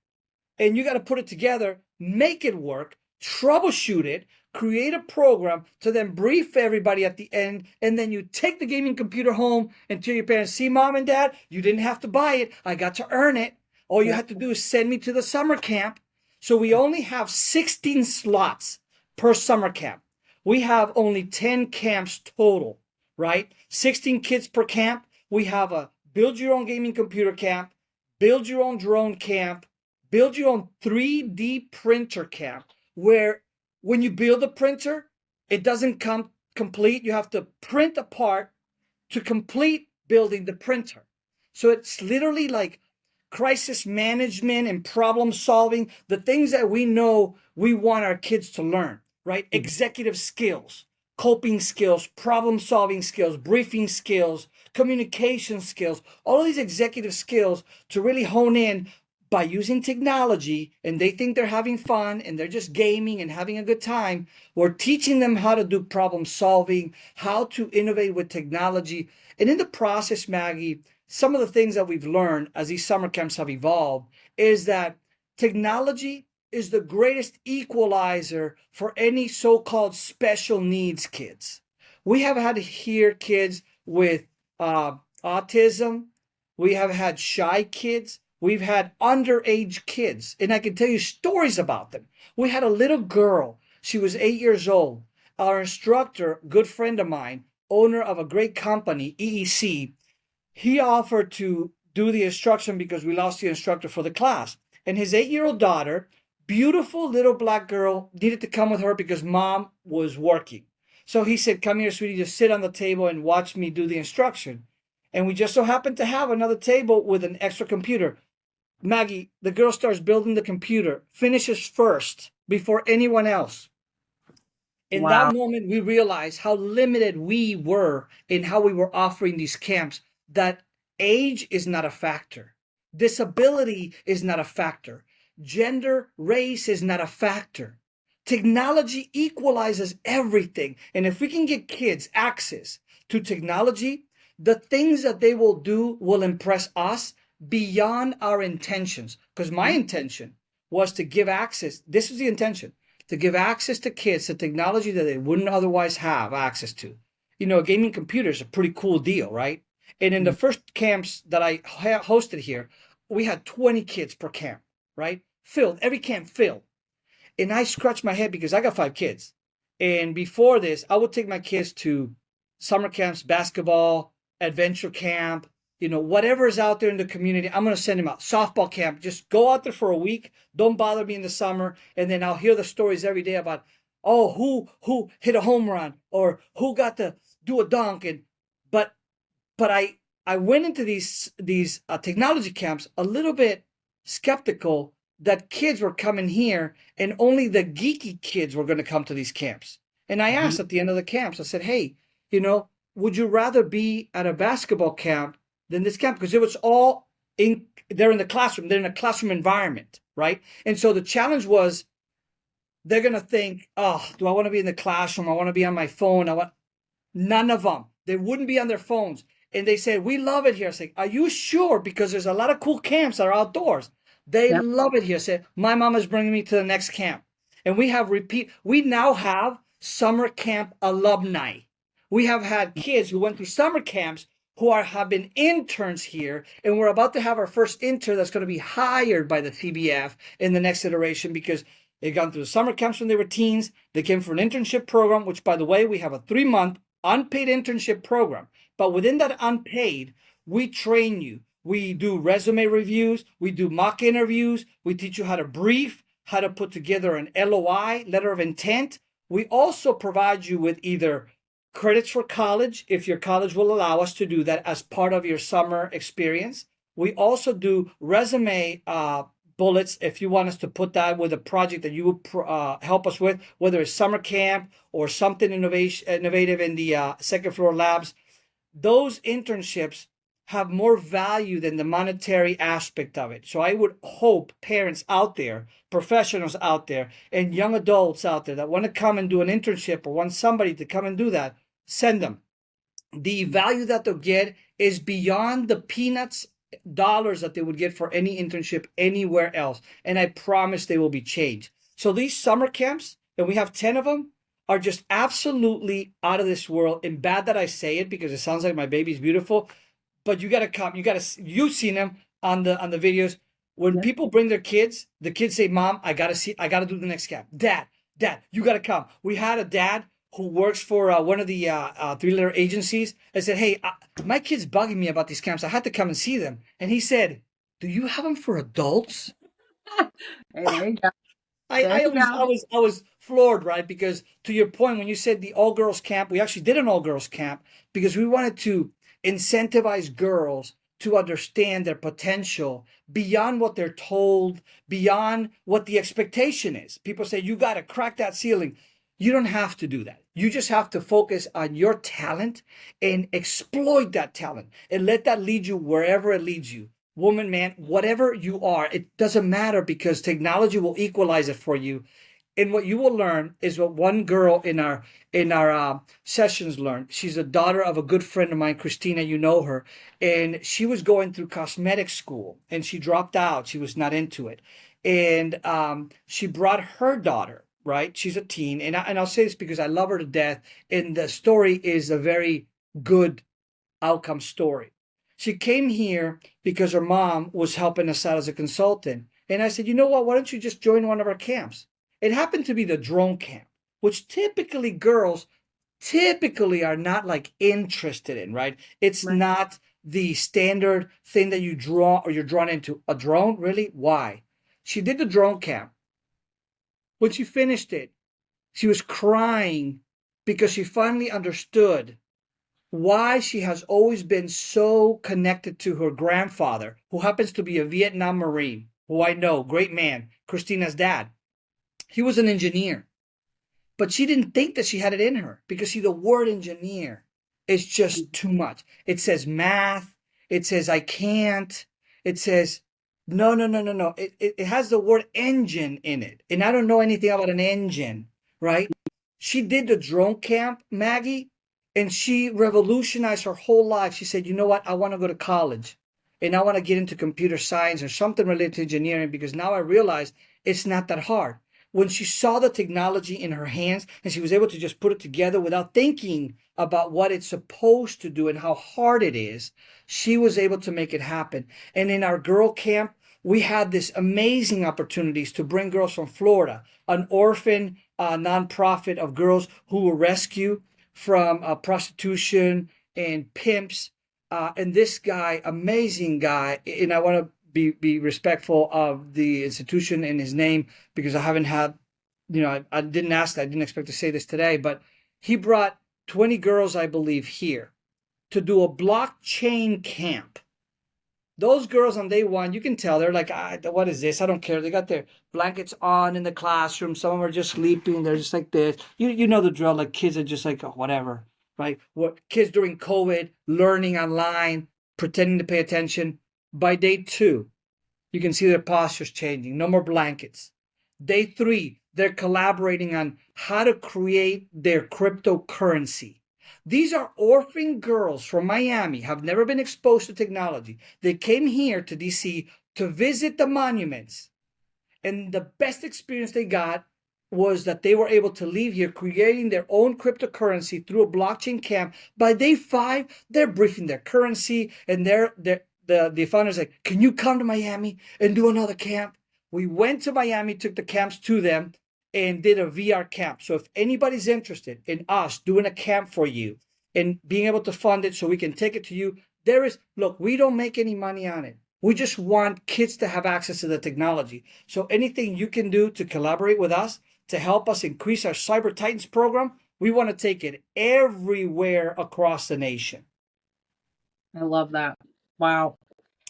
and you got to put it together, make it work, troubleshoot it, create a program to then brief everybody at the end, and then you take the gaming computer home and tell your parents, see, Mom and Dad, you didn't have to buy it. I got to earn it. All you have to do is send me to the summer camp. So we only have 16 slots per summer camp. We have only 10 camps total, right? 16 kids per camp. We have a build your own gaming computer camp, build your own drone camp, build your own 3D printer camp, where when you build a printer, it doesn't come complete. You have to print a part to complete building the printer. So it's literally like crisis management and problem solving, the things that we know we want our kids to learn, right? Executive skills, coping skills, problem solving skills, briefing skills, communication skills, all of these executive skills to really hone in by using technology. And they think they're having fun and they're just gaming and having a good time. We're teaching them how to do problem solving, how to innovate with technology. And in the process, Maggie, some of the things that we've learned as these summer camps have evolved is that technology is the greatest equalizer for any so-called special needs kids. We have had here kids with autism. We have had shy kids. We've had underage kids, and I can tell you stories about them. We had a little girl. She was 8 years old. Our instructor, good friend of mine, owner of a great company, EEC, he offered to do the instruction because we lost the instructor for the class. And his 8-year-old daughter, beautiful little black girl, needed to come with her because Mom was working. So he said, come here, sweetie, just sit on the table and watch me do the instruction. And we just so happened to have another table with an extra computer. Maggie, the girl starts building the computer, finishes first before anyone else. In that moment, we realized how limited we were in how we were offering these camps, that age is not a factor. Disability is not a factor. Gender, race is not a factor. Technology equalizes everything. And if we can get kids access to technology, the things that they will do will impress us beyond our intentions. Because my intention was to give access. This is the intention, to give access to kids to technology that they wouldn't otherwise have access to. You know, a gaming computer is a pretty cool deal, right? And in the first camps that I hosted here, we had 20 kids per camp, right? Filled, every camp filled. And I scratched my head because I got 5 kids. And before this, I would take my kids to summer camps, basketball, adventure camp, you know, whatever is out there in the community. I'm going to send them out. Softball camp, just go out there for a week. Don't bother me in the summer. And then I'll hear the stories every day about, oh, who hit a home run or who got to do a dunk. And but I went into these technology camps a little bit skeptical that kids were coming here and only the geeky kids were going to come to these camps. And I asked at the end of the camps, I said, hey, you know, would you rather be at a basketball camp than this camp? Because it was all they're in the classroom, they're in a classroom environment, right? And so the challenge was, they're going to think, oh, do I want to be in the classroom? I want to be on my phone. None of them. They wouldn't be on their phones. And they said, we love it here. I said, are you sure? Because there's a lot of cool camps that are outdoors. They love it here. I said, my mom is bringing me to the next camp. And we now have summer camp alumni. We have had kids who went through summer camps who have been interns here. And we're about to have our first intern that's going to be hired by the CBF in the next iteration because they've gone through the summer camps when they were teens. They came for an internship program, which, by the way, we have a 3-month unpaid internship program. But within that unpaid, we train you. We do resume reviews. We do mock interviews. We teach you how to brief, how to put together an LOI, letter of intent. We also provide you with either credits for college, if your college will allow us to do that as part of your summer experience. We also do resume bullets if you want us to put that with a project that you would help us with, whether it's summer camp or something innovative in the second floor labs. Those internships have more value than the monetary aspect of it. So I would hope parents out there, professionals out there, and young adults out there that want to come and do an internship or want somebody to come and do that, send them. The value that they'll get is beyond the peanuts dollars that they would get for any internship anywhere else. And I promise they will be changed. So these summer camps, and we have 10 of them, are just absolutely out of this world. And bad that I say it because it sounds like my baby's beautiful, but you got to come. You've seen them on the videos. When people bring their kids, the kids say, Mom, I got to do the next camp. Dad, you got to come. We had a dad who works for one of the 3-letter agencies. I said, hey, my kid's bugging me about these camps. I had to come and see them. And he said, do you have them for adults? Hey, there you go. I was floored, right? Because to your point, when you said the all-girls camp, we actually did an all-girls camp because we wanted to incentivize girls to understand their potential beyond what they're told, beyond what the expectation is. People say, you got to crack that ceiling. You don't have to do that. You just have to focus on your talent and exploit that talent and let that lead you wherever it leads you. Woman, man, whatever you are, it doesn't matter because technology will equalize it for you. And what you will learn is what one girl in our sessions learned. She's the daughter of a good friend of mine, Christina, you know her. And she was going through cosmetic school and she dropped out. She was not into it. And she brought her daughter, right? She's a teen. And I'll say this because I love her to death. And the story is a very good outcome story. She came here because her mom was helping us out as a consultant. And I said, you know what? Why don't you just join one of our camps? It happened to be the drone camp, which typically girls are not like interested in, right? It's not the standard thing that you draw or you're drawn into. A drone? Really? Why? She did the drone camp. When she finished it, she was crying because she finally understood why she has always been so connected to her grandfather, who happens to be a Vietnam Marine, who I know, great man, Christina's dad. He was an engineer, but she didn't think that she had it in her because, see, the word engineer is just too much. It says math. It says I can't. It says no. It has the word engine in it, and I don't know anything about an engine, right? She did the drone camp, Maggie, And she revolutionized her whole life. She said, you know what? I want to go to college and I want to get into computer science or something related to engineering because now I realize it's not that hard. When she saw the technology in her hands and she was able to just put it together without thinking about what it's supposed to do and how hard it is, she was able to make it happen. And in our girl camp, we had this amazing opportunities to bring girls from Florida, an orphan nonprofit of girls who were rescued from prostitution and pimps. And this guy, amazing guy, and I want to be respectful of the institution and his name because I haven't had, I didn't ask that. I didn't expect to say this today, but he brought 20 girls, I believe, here to do a blockchain camp. Those girls on day one, you can tell they're like, what is this? I don't care. They got their blankets on in the classroom. Some of them are just sleeping. They're just like this. You know the drill. Like kids are just like, oh, whatever, right? What kids during COVID, learning online, pretending to pay attention. By day two, you can see their postures changing. No more blankets. Day three, they're collaborating on how to create their cryptocurrency. These are orphan girls from Miami, have never been exposed to technology. They came here to DC to visit the monuments. And the best experience they got was that they were able to leave here creating their own cryptocurrency through a blockchain camp. By day five, they're briefing their currency and the founder's like, can you come to Miami and do another camp? We went to Miami, took the camps to them, and did a VR camp. So if anybody's interested in us doing a camp for you and being able to fund it so we can take it to you, look, we don't make any money on it. We just want kids to have access to the technology. So anything you can do to collaborate with us to help us increase our Cyber Titans program, we want to take it everywhere across the nation. I love that. Wow.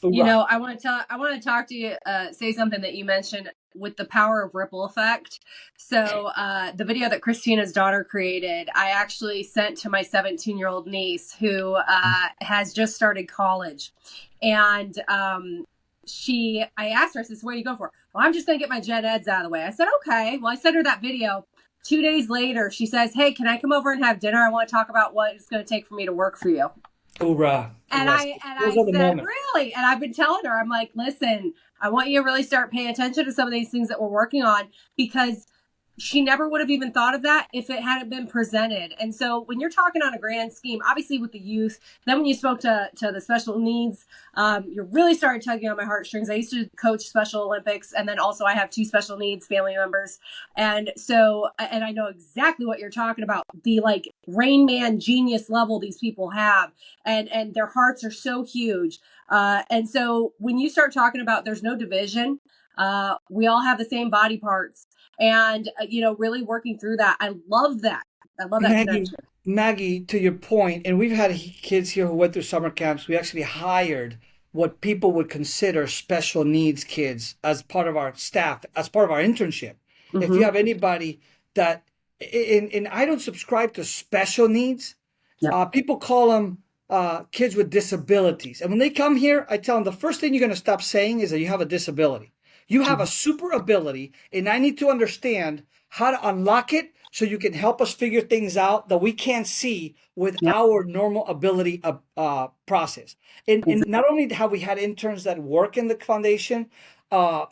Hoorah. I want to talk to you, say something that you mentioned with the power of ripple effect. So the video that Christina's daughter created, I actually sent to my 17-year-old niece who has just started college. And I asked her, I said, what are you going for? Well, I'm just going to get my gen eds out of the way. I said, okay. Well, I sent her that video. 2 days later, she says, hey, can I come over and have dinner? I want to talk about what it's going to take for me to work for you. Hoorah. And I said, really? And I've been telling her, I'm like, listen, I want you to really start paying attention to some of these things that we're working on because she never would have even thought of that if it hadn't been presented. And so when you're talking on a grand scheme, obviously with the youth, then when you spoke to the special needs, you really started tugging on my heartstrings. I used to coach Special Olympics, and then also I have 2 special needs family members. And so, and I know exactly what you're talking about, the like Rain Man genius level these people have, and their hearts are so huge. And so when you start talking about there's no division, we all have the same body parts. And, really working through that. I love that. I love that connection. Maggie, to your point, and we've had kids here who went through summer camps. We actually hired what people would consider special needs kids as part of our staff, as part of our internship. Mm-hmm. If you have anybody that, and I don't subscribe to special needs, yep. People call them kids with disabilities. And when they come here, I tell them the first thing you're going to stop saying is that you have a disability. You have a super ability, and I need to understand how to unlock it so you can help us figure things out that we can't see with our normal ability process. And not only have we had interns that work in the foundation,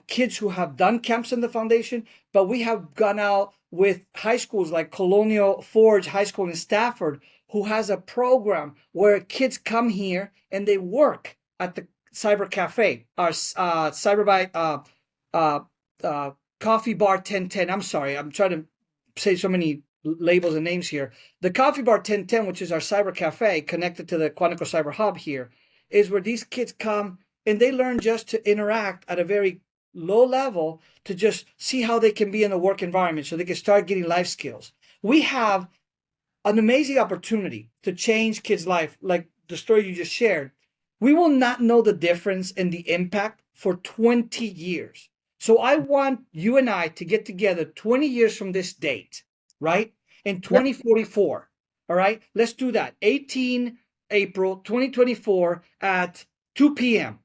kids who have done camps in the foundation, but we have gone out with high schools like Colonial Forge High School in Stafford, who has a program where kids come here and they work at the Cyber Cafe, our Cyber Bytes Coffee Bar 1010. I'm sorry, I'm trying to say so many labels and names here. The Coffee Bar 1010, which is our cyber cafe connected to the Quantico Cyber Hub here, is where these kids come and they learn just to interact at a very low level to just see how they can be in a work environment so they can start getting life skills. We have an amazing opportunity to change kids' life, like the story you just shared. We will not know the difference and the impact for 20 years. So I want you and I to get together 20 years from this date, right? In 2044, all right? Let's do that. 18 April 2024 at 2 p.m.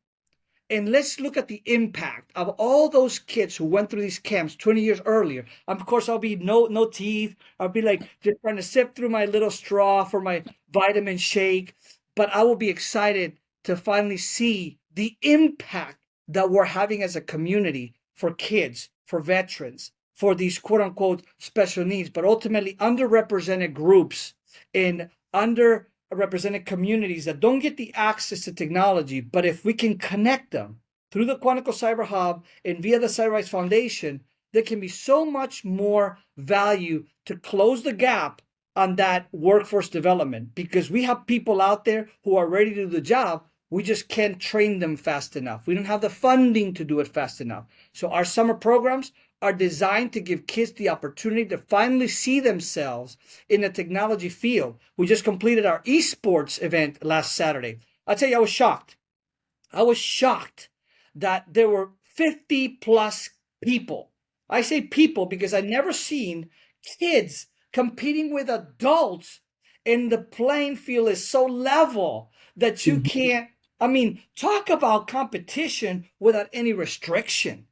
And let's look at the impact of all those kids who went through these camps 20 years earlier. Of course, I'll be no teeth. I'll be like just trying to sip through my little straw for my vitamin shake. But I will be excited to finally see the impact that we're having as a community for kids, for veterans, for these quote unquote special needs, but ultimately underrepresented groups in underrepresented communities that don't get the access to technology. But if we can connect them through the Quantico Cyber Hub and via the Cyber Bytes Foundation, there can be so much more value to close the gap on that workforce development, because we have people out there who are ready to do the job. We just can't train them fast enough. We don't have the funding to do it fast enough. So our summer programs are designed to give kids the opportunity to finally see themselves in the technology field. We just completed our esports event last Saturday. I'll tell you, I was shocked. I was shocked that there were 50 plus people. I say people because I've never seen kids competing with adults, and the playing field is so level that you can't, I mean, talk about competition without any restriction.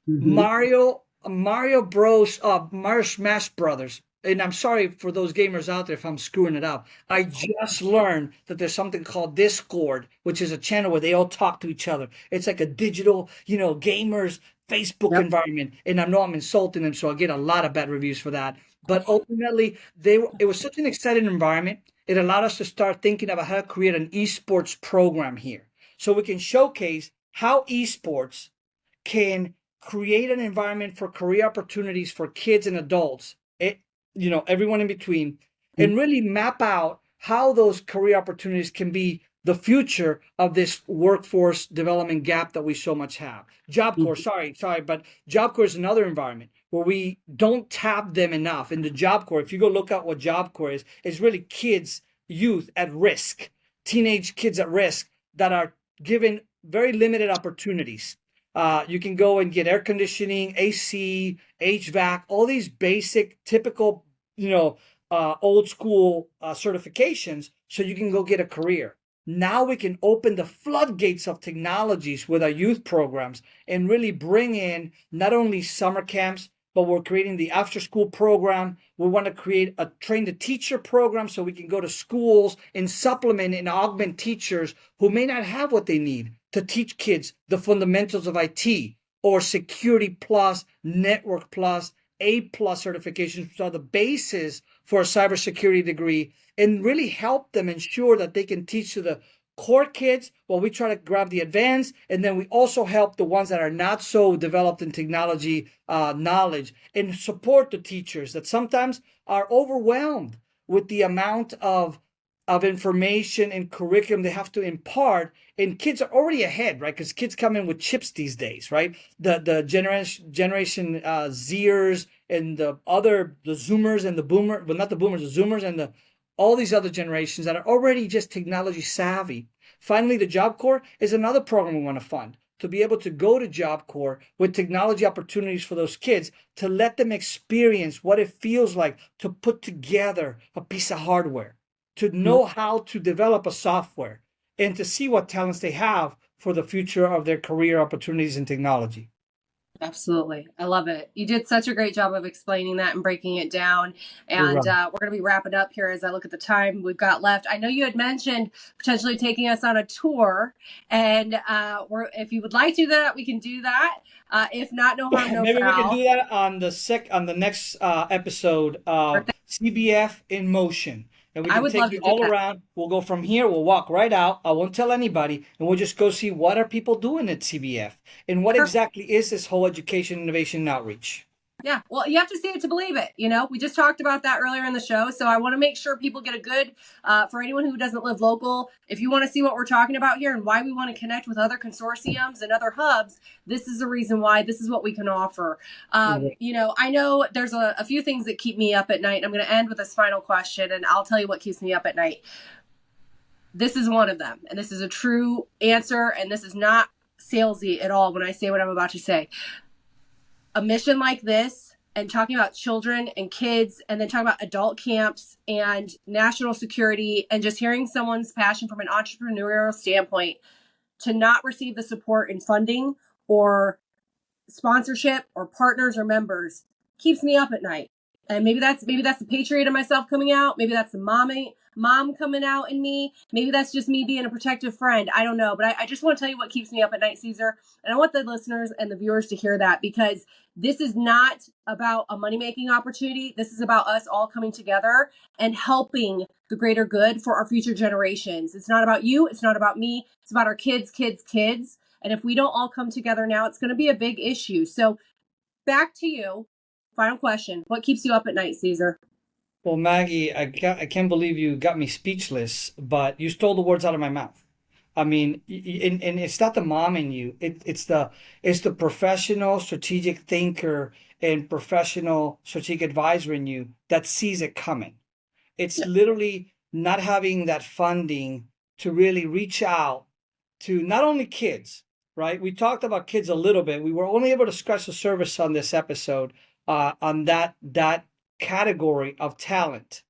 Mario Bros, Mario Smash Brothers. And I'm sorry for those gamers out there if I'm screwing it up. I just learned that there's something called Discord, which is a channel where they all talk to each other. It's like a digital, gamers Facebook environment. And I know I'm insulting them, so I get a lot of bad reviews for that. But ultimately, it was such an exciting environment. It allowed us to start thinking about how to create an esports program here, so we can showcase how esports can create an environment for career opportunities for kids and adults, everyone in between, and really map out how those career opportunities can be the future of this workforce development gap that we so much have. Job Corps, sorry, but Job Corps is another environment where we don't tap them enough. In the Job Corps, if you go look at what Job Corps is, it's really kids, youth at risk, teenage kids at risk that are given very limited opportunities. You can go and get air conditioning, AC, HVAC, all these basic, typical, old school certifications, so you can go get a career. Now we can open the floodgates of technologies with our youth programs and really bring in not only summer camps, but we're creating the after school program. We want to create a train the teacher program so we can go to schools and supplement and augment teachers who may not have what they need to teach kids the fundamentals of IT or security plus, network plus, A plus certifications, which are the basis for a cybersecurity degree, and really help them ensure that they can teach to the core kids while we try to grab the advanced. And then we also help the ones that are not so developed in technology knowledge, and support the teachers that sometimes are overwhelmed with the amount of information and curriculum they have to impart. And kids are already ahead, right? Because kids come in with chips these days, right? The generation Zers and the Zoomers and the Boomer, well, not the Boomers, the Zoomers and all these other generations that are already just technology savvy. Finally, the Job Corps is another program we want to fund, to be able to go to Job Corps with technology opportunities for those kids, to let them experience what it feels like to put together a piece of hardware, to know how to develop a software, and to see what talents they have for the future of their career opportunities in technology. Absolutely. I love it. You did such a great job of explaining that and breaking it down. And we're going to be wrapping up here as I look at the time we've got left. I know you had mentioned potentially taking us on a tour, and if you would like to do that, we can do that. If not, no harm, no Maybe foul. we can do that on the next episode of CBF in Motion. And we can take you all around. We'll go from here. We'll walk right out. I won't tell anybody. And we'll just go see what are people doing at CBF and what exactly is this whole education, innovation, and outreach. Yeah, well, you have to see it to believe it. We just talked about that earlier in the show. So I want to make sure people get a good, for anyone who doesn't live local, if you want to see what we're talking about here and why we want to connect with other consortiums and other hubs, this is the reason why. This is what we can offer. I know there's a few things that keep me up at night. I'm going to end with this final question, and I'll tell you what keeps me up at night. This is one of them, and this is a true answer, and this is not salesy at all when I say what I'm about to say. A mission like this, and talking about children and kids, and then talking about adult camps and national security, and just hearing someone's passion from an entrepreneurial standpoint, to not receive the support and funding or sponsorship or partners or members keeps me up at night. And maybe that's the patriot in myself coming out. Maybe that's the mom coming out in me. Maybe that's just me being a protective friend. I don't know. But I just want to tell you what keeps me up at night, Cesar. And I want the listeners and the viewers to hear that, because this is not about a money-making opportunity. This is about us all coming together and helping the greater good for our future generations. It's not about you. It's not about me. It's about our kids. And if we don't all come together now, it's going to be a big issue. So back to you. Final question. What keeps you up at night, Cesar? Well, Maggie, I can't believe you got me speechless, but you stole the words out of my mouth. I mean, and it's not the mom in you. It's the professional strategic thinker and professional strategic advisor in you that sees it coming. It's literally not having that funding to really reach out to not only kids, right? We talked about kids a little bit. We were only able to scratch the surface on this episode on that category of talent.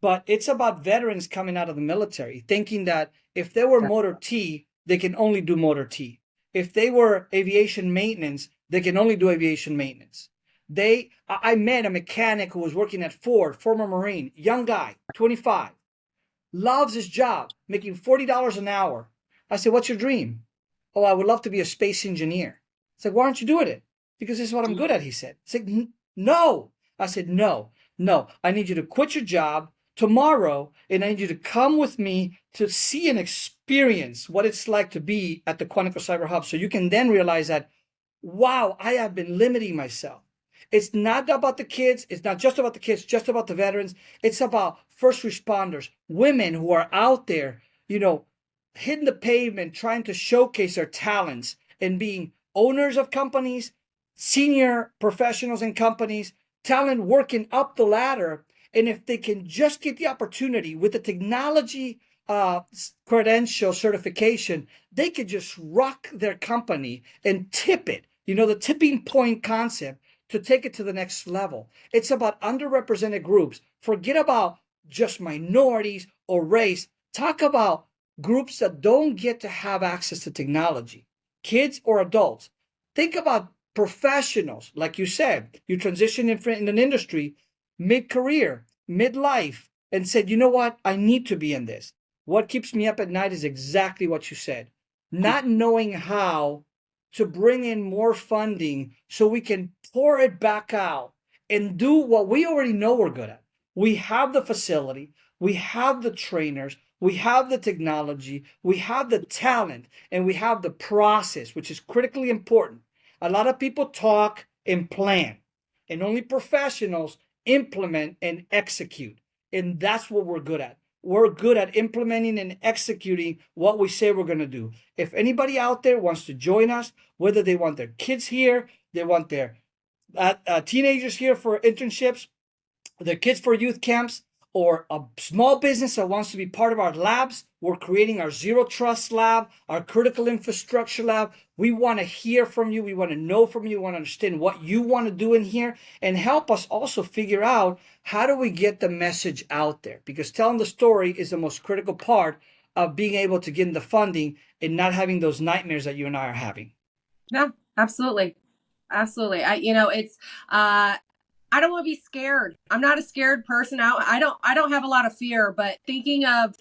But it's about veterans coming out of the military thinking that if they were motor T, they can only do motor T. If they were aviation maintenance, they can only do aviation maintenance. I met a mechanic who was working at Ford, former Marine, young guy, 25, loves his job, making $40 an hour. I said, what's your dream? Oh, I would love to be a space engineer. It's like, why aren't you doing it? Because this is what I'm good at, he said. It's like, no. I said, no, I need you to quit your job tomorrow, and I need you to come with me to see and experience what it's like to be at the Quantico Cyber Hub, so you can then realize that, wow, I have been limiting myself. It's not about the kids. It's not just about the kids, just about the veterans. It's about first responders, women who are out there, hitting the pavement, trying to showcase their talents and being owners of companies, senior professionals in companies, talent working up the ladder. And if they can just get the opportunity with the technology credential certification, they could just rock their company and tip it, the tipping point concept, to take it to the next level. It's about underrepresented groups. Forget about just minorities or race. Talk about groups that don't get to have access to technology, kids or adults. Think about professionals. Like you said, you transition in an industry mid-career, mid-life, and said, you know what? I need to be in this. What keeps me up at night is exactly what you said. Not knowing how to bring in more funding so we can pour it back out and do what we already know we're good at. We have the facility, we have the trainers, we have the technology, we have the talent, and we have the process, which is critically important. A lot of people talk and plan, and only professionals implement and execute. And that's what we're good at. We're good at implementing and executing what we say we're going to do. If anybody out there wants to join us, whether they want their kids here, they want their teenagers here for internships, their kids for youth camps, or a small business that wants to be part of our labs, we're creating our Zero Trust Lab, our Critical Infrastructure Lab. We want to hear from you. We want to know from you. We want to understand what you want to do in here, and help us also figure out how do we get the message out there, because telling the story is the most critical part of being able to get the funding and not having those nightmares that you and I are having. Yeah, absolutely. Absolutely. I don't want to be scared. I'm not a scared person. I don't have a lot of fear, but thinking of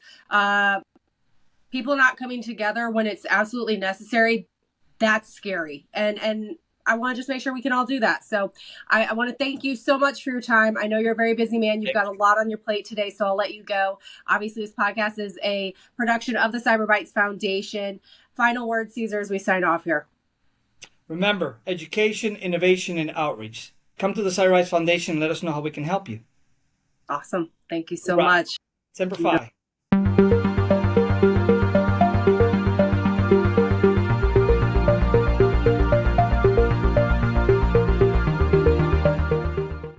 people not coming together when it's absolutely necessary, that's scary. And I want to just make sure we can all do that. So I want to thank you so much for your time. I know you're a very busy man. You've got a lot on your plate today, so I'll let you go. Obviously, this podcast is a production of the Cyber Bytes Foundation. Final word, Cesar, as we sign off here. Remember, education, innovation, and outreach. Come to the Cyber Bytes Foundation and let us know how we can help you. Awesome. Thank you so much. Semper Fi.